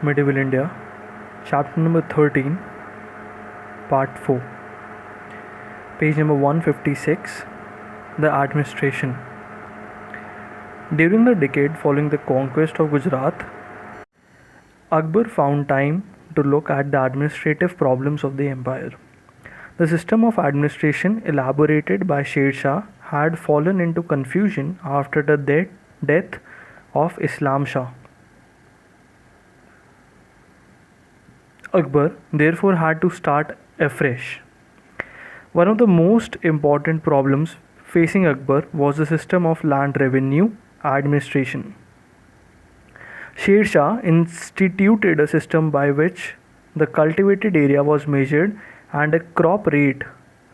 Medieval India, chapter number 13, part 4, page number 156, the administration. During the decade following the conquest of Gujarat, Akbar found time to look at the administrative problems of the empire. The system of administration elaborated by Sher Shah had fallen into confusion after the death of Islam Shah. Akbar therefore had to start afresh. One of the most important problems facing Akbar was the system of land revenue administration. Sher Shah instituted a system by which the cultivated area was measured and a crop rate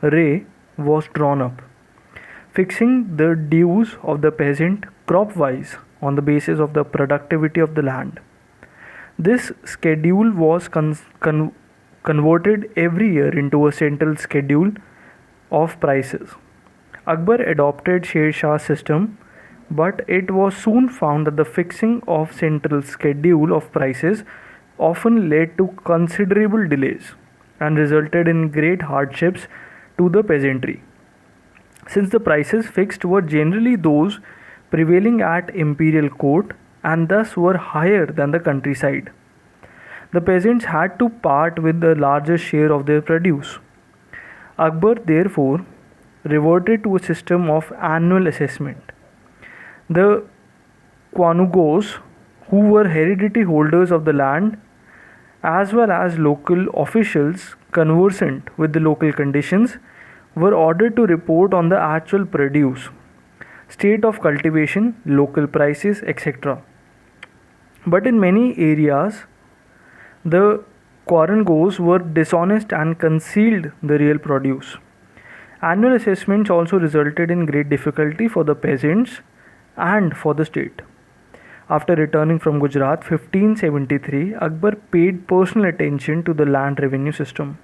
array was drawn up, fixing the dues of the peasant crop-wise on the basis of the productivity of the land. This schedule was converted every year into a central schedule of prices. Akbar adopted Sher Shah's system, but it was soon found that the fixing of central schedule of prices often led to considerable delays and resulted in great hardships to the peasantry, since the prices fixed were generally those prevailing at imperial court and thus were higher than the countryside. The peasants had to part with the largest share of their produce. Akbar therefore reverted to a system of annual assessment. The Quanugos, who were hereditary holders of the land, as well as local officials conversant with the local conditions, were ordered to report on the actual produce, state of cultivation, local prices, etc. But in many areas, the Quanugos were dishonest and concealed the real produce. Annual assessments also resulted in great difficulty for the peasants and for the state. After returning from Gujarat 1573, Akbar paid personal attention to the land revenue system.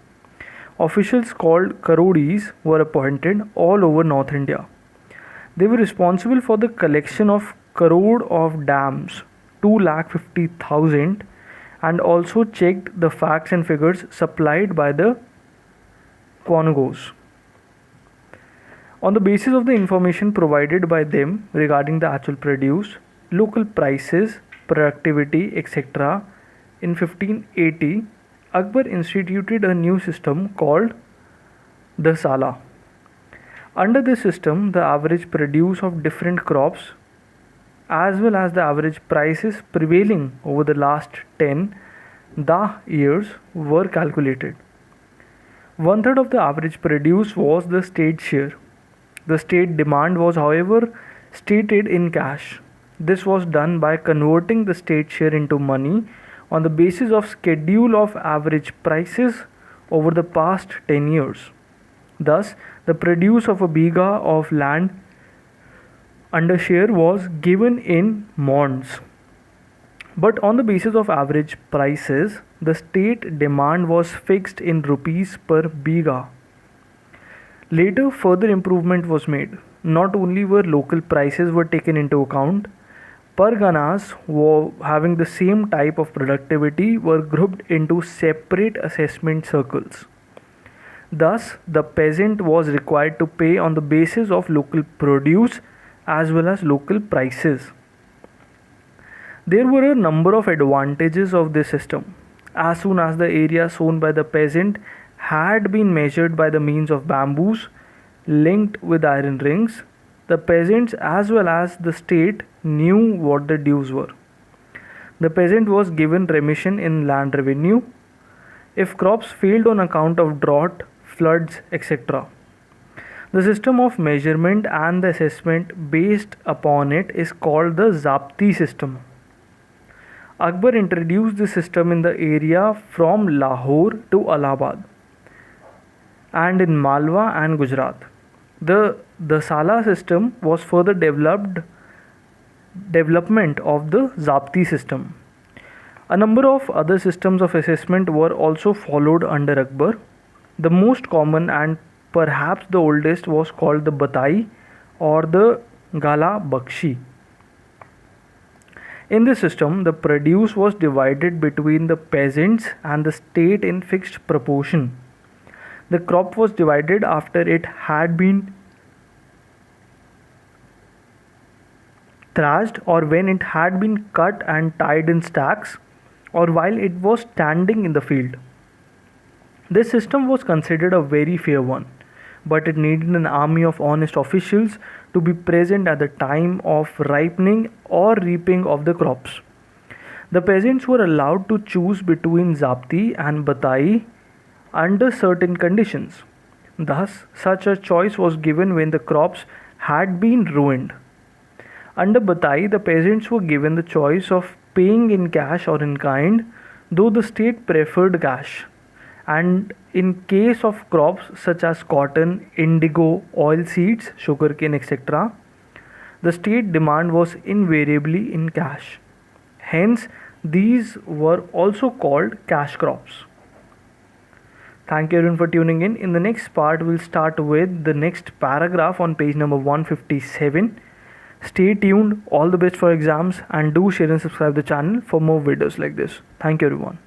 Officials called Karodis were appointed all over North India. They were responsible for the collection of crore of dams, 2,50,000, and also checked the facts and figures supplied by the Quanugos. On the basis of the information provided by them regarding the actual produce, local prices, productivity, etc., in 1580, Akbar instituted a new system called the Sala. Under this system, the average produce of different crops as well as the average prices prevailing over the last 10 years were calculated. 1/3 of the average produce was the state share. The state demand was, however, stated in cash. This was done by converting the state share into money on the basis of schedule of average prices over the past 10 years. Thus, the produce of a biga of land under share was given in monds. But on the basis of average prices, the state demand was fixed in rupees per biga. Later, further improvement was made. Not only were local prices were taken into account, parganas having the same type of productivity were grouped into separate assessment circles. Thus, the peasant was required to pay on the basis of local produce as well as local prices. There were a number of advantages of this system. As soon as the area sown by the peasant had been measured by the means of bamboos linked with iron rings, the peasants as well as the state knew what the dues were. The peasant was given remission in land revenue if crops failed on account of drought, floods, etc. The system of measurement and the assessment based upon it is called the Zapti system. Akbar introduced the system in the area from Lahore to Allahabad and in Malwa and Gujarat. The Sala system was further development of the Zapti system. A number of other systems of assessment were also followed under Akbar. The most common and perhaps the oldest was called the Batai or the Gala Bakshi. In this system, the produce was divided between the peasants and the state in fixed proportion. The crop was divided after it had been thrashed, or when it had been cut and tied in stacks, or while it was standing in the field. This system was considered a very fair one, but it needed an army of honest officials to be present at the time of ripening or reaping of the crops. The peasants were allowed to choose between zapti and batai under certain conditions. Thus, such a choice was given when the crops had been ruined. Under batai, the peasants were given the choice of paying in cash or in kind, though the state preferred cash. And in case of crops such as cotton, indigo, oil seeds, sugarcane, etc., the state demand was invariably in cash. Hence, these were also called cash crops. Thank you everyone for tuning in. In the next part, we'll start with the next paragraph on page number 157. Stay tuned. All the best for exams, and do share and subscribe the channel for more videos like this. Thank you everyone.